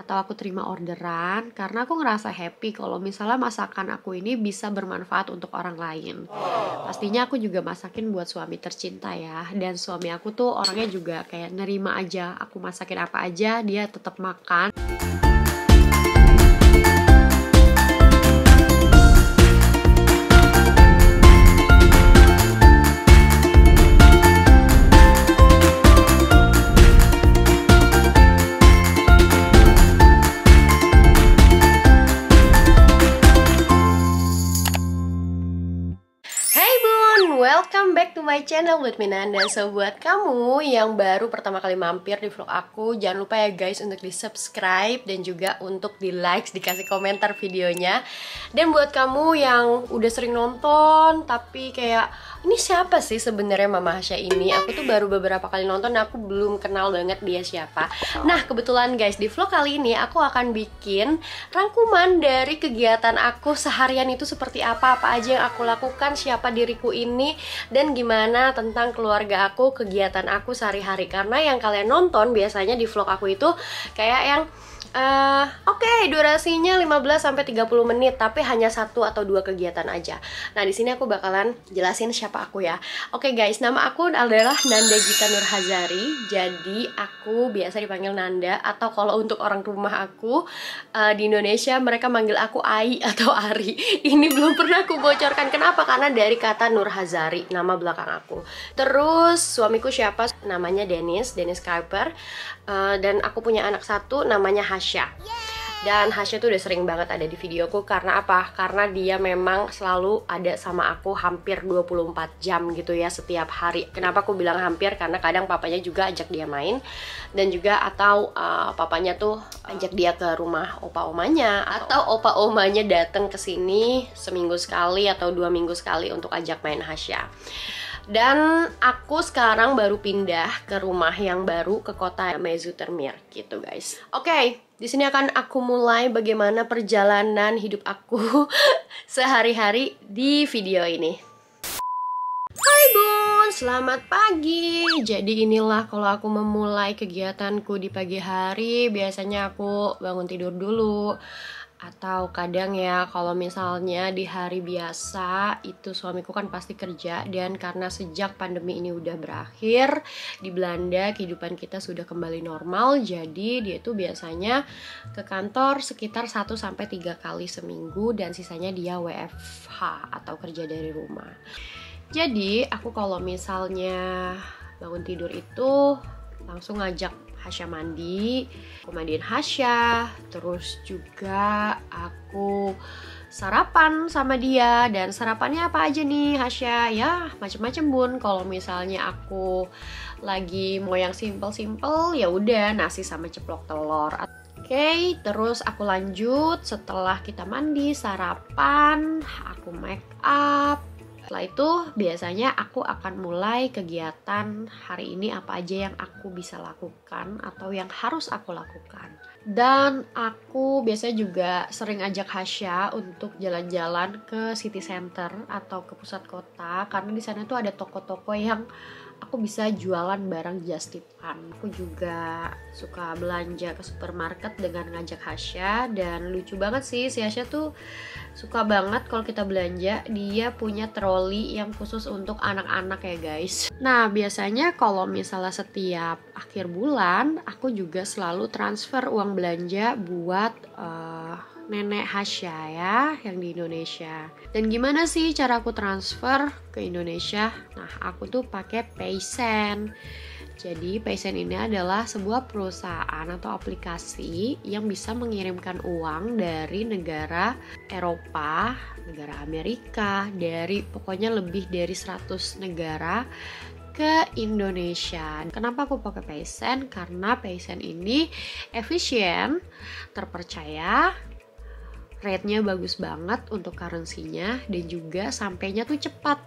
atau aku terima orderan karena aku ngerasa happy kalau misalnya masakan aku ini bisa bermanfaat untuk orang lain. Pastinya aku juga masakin buat suami tercinta ya, dan suami aku tuh orangnya juga kayak nerima aja aku masakin apa aja dia tetap makan. Welcome back to my channel with Minanda. So buat kamu yang baru pertama kali mampir di vlog aku, jangan lupa ya guys untuk di subscribe dan juga untuk di like, dikasih komentar videonya. Dan buat kamu yang udah sering nonton tapi kayak ini siapa sih sebenarnya Mama Hasya ini? Aku tuh baru beberapa kali nonton, aku belum kenal banget dia siapa. Nah kebetulan guys, di vlog kali ini aku akan bikin rangkuman dari kegiatan aku seharian itu seperti apa aja yang aku lakukan, siapa diriku ini, dan gimana tentang keluarga aku, kegiatan aku sehari-hari. Karena yang kalian nonton biasanya di vlog aku itu kayak yang Oke, durasinya 15-30 menit, tapi hanya 1 atau 2 kegiatan aja. Nah, di sini aku bakalan jelasin siapa aku ya. Oke guys, nama aku adalah Nanda Gita Nurhazari. Jadi aku biasa dipanggil Nanda, atau kalau untuk orang rumah aku di Indonesia mereka manggil aku Ai atau Ari. Ini belum pernah aku bocorkan. Kenapa? Karena dari kata Nurhazari, nama belakang aku. Terus suamiku siapa? Namanya Dennis Kuiper. Dan aku punya anak satu namanya Hasya. Dan Hasya tuh udah sering banget ada di videoku. Karena apa? Karena dia memang selalu ada sama aku hampir 24 jam gitu ya setiap hari. Kenapa aku bilang hampir? Karena kadang papanya juga ajak dia main. Dan juga atau papanya tuh ajak dia ke rumah opa-omanya, atau opa-omanya datang ke sini seminggu sekali atau 2 minggu sekali untuk ajak main Hasya. Dan aku sekarang baru pindah ke rumah yang baru, ke kota Mezutermeer gitu guys. Oke, di sini akan aku mulai bagaimana perjalanan hidup aku sehari-hari di video ini. Hai bun, selamat pagi. Jadi inilah kalau aku memulai kegiatanku di pagi hari. Biasanya aku bangun tidur dulu. Atau kadang ya kalau misalnya di hari biasa itu suamiku kan pasti kerja. Dan karena sejak pandemi ini udah berakhir di Belanda, kehidupan kita sudah kembali normal. Jadi dia tuh biasanya ke kantor sekitar 1-3 kali seminggu. Dan sisanya dia WFH atau kerja dari rumah. Jadi aku kalau misalnya bangun tidur itu langsung ngajak Hasya mandi, aku mandiin Hasya, terus juga aku sarapan sama dia. Dan sarapannya apa aja nih Hasya? Ya macem-macem bun. Kalau misalnya aku lagi mau yang simple-simple ya udah nasi sama ceplok telur. Oke, terus aku lanjut setelah kita mandi, sarapan, aku make up. Setelah itu biasanya aku akan mulai kegiatan hari ini apa aja yang aku bisa lakukan atau yang harus aku lakukan. Dan aku biasanya juga sering ajak Hasya untuk jalan-jalan ke city center atau ke pusat kota, karena di sana tuh ada toko-toko yang aku bisa jualan barang just tipan. Aku juga suka belanja ke supermarket dengan ngajak Hasya. Dan lucu banget sih, si Hasya tuh suka banget kalau kita belanja. Dia punya troli yang khusus untuk anak-anak ya guys. Nah biasanya kalau misalnya setiap akhir bulan, aku juga selalu transfer uang belanja buat nenek Hasya ya yang di Indonesia. Dan gimana sih cara aku transfer ke Indonesia? Nah aku tuh pakai Paysen. Jadi Paysen ini adalah sebuah perusahaan atau aplikasi yang bisa mengirimkan uang dari negara Eropa, negara Amerika, dari pokoknya lebih dari 100 negara ke Indonesia. Kenapa aku pakai Paysen? Karena Paysen ini efisien, terpercaya, rate-nya bagus banget untuk currency-nya, dan juga sampainya tuh cepat.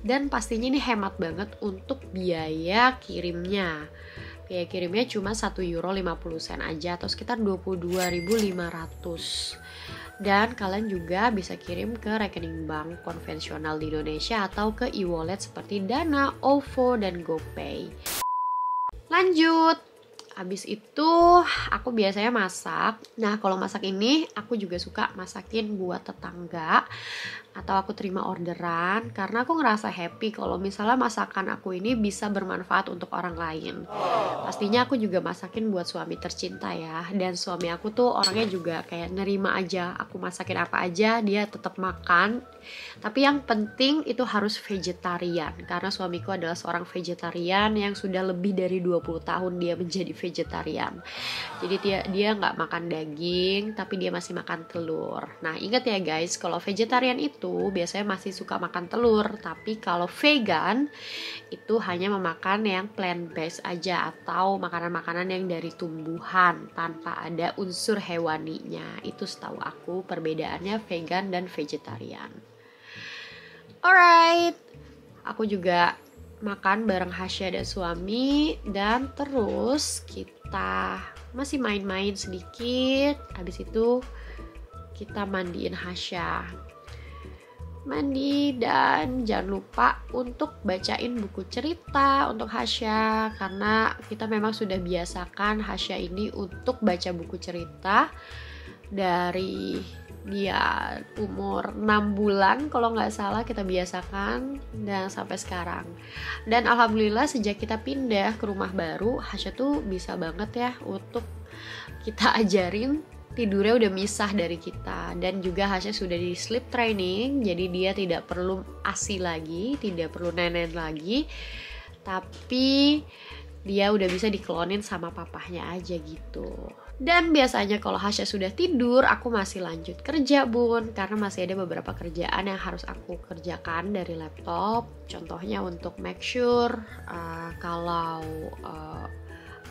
Dan pastinya ini hemat banget untuk biaya kirimnya. Biaya kirimnya cuma €1.50 aja atau sekitar 22.500. Dan kalian juga bisa kirim ke rekening bank konvensional di Indonesia atau ke e-wallet seperti Dana, OVO, dan GoPay. Lanjut. Abis itu aku biasanya masak. Nah kalau masak ini aku juga suka masakin buat tetangga atau aku terima orderan, karena aku ngerasa happy kalau misalnya masakan aku ini bisa bermanfaat untuk orang lain. Pastinya aku juga masakin buat suami tercinta ya, dan suami aku tuh orangnya juga kayak nerima aja aku masakin apa aja, dia tetap makan. Tapi yang penting itu harus vegetarian, karena suamiku adalah seorang vegetarian yang sudah lebih dari 20 tahun dia menjadi vegetarian. Jadi dia nggak makan daging, tapi dia masih makan telur. Nah ingat ya guys, kalau vegetarian itu biasanya masih suka makan telur, tapi kalau vegan itu hanya memakan yang plant based aja, atau makanan-makanan yang dari tumbuhan tanpa ada unsur hewaninya. Itu setahu aku perbedaannya vegan dan vegetarian. Alright, aku juga makan bareng Hasya dan suami, dan terus kita masih main-main sedikit. Habis itu kita mandiin Hasya, mandi, dan jangan lupa untuk bacain buku cerita untuk Hasya, karena kita memang sudah biasakan Hasya ini untuk baca buku cerita dari dia umur 6 bulan kalau nggak salah kita biasakan, dan sampai sekarang. Dan alhamdulillah sejak kita pindah ke rumah baru, Hasya tuh bisa banget ya untuk kita ajarin. Tidurnya udah misah dari kita, dan juga Hasya sudah di sleep training, jadi dia tidak perlu ASI lagi, tidak perlu nenen lagi, tapi dia udah bisa diklonin sama papahnya aja gitu. Dan biasanya kalau Hasya sudah tidur, aku masih lanjut kerja bun, karena masih ada beberapa kerjaan yang harus aku kerjakan dari laptop. Contohnya untuk make sure kalau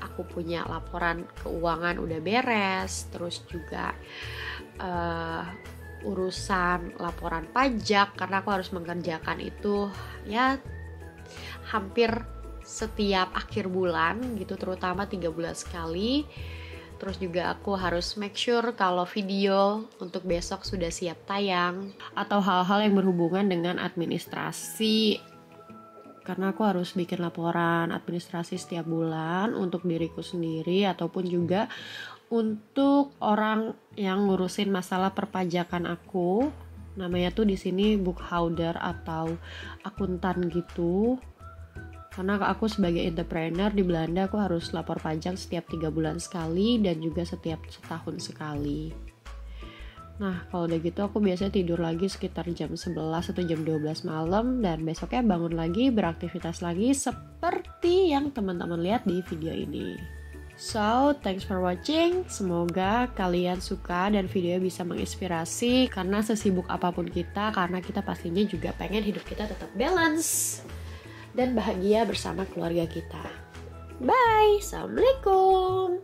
aku punya laporan keuangan udah beres, terus juga urusan laporan pajak, karena aku harus mengerjakan itu ya hampir setiap akhir bulan gitu, terutama 3 bulan sekali. Terus juga aku harus make sure kalau video untuk besok sudah siap tayang, atau hal-hal yang berhubungan dengan administrasi, karena aku harus bikin laporan administrasi setiap bulan untuk diriku sendiri ataupun juga untuk orang yang ngurusin masalah perpajakan aku. Namanya tuh di sini bookholder atau akuntan gitu. Karena aku sebagai entrepreneur di Belanda, aku harus lapor pajak setiap 3 bulan sekali dan juga setiap setahun sekali. Nah kalau udah gitu aku biasanya tidur lagi sekitar jam 11 atau jam 12 malam, dan besoknya bangun lagi beraktivitas lagi seperti yang teman-teman lihat di video ini. So, thanks for watching. Semoga kalian suka dan video bisa menginspirasi, karena sesibuk apapun kita, karena kita pastinya juga pengen hidup kita tetap balance dan bahagia bersama keluarga kita. Bye, assalamualaikum.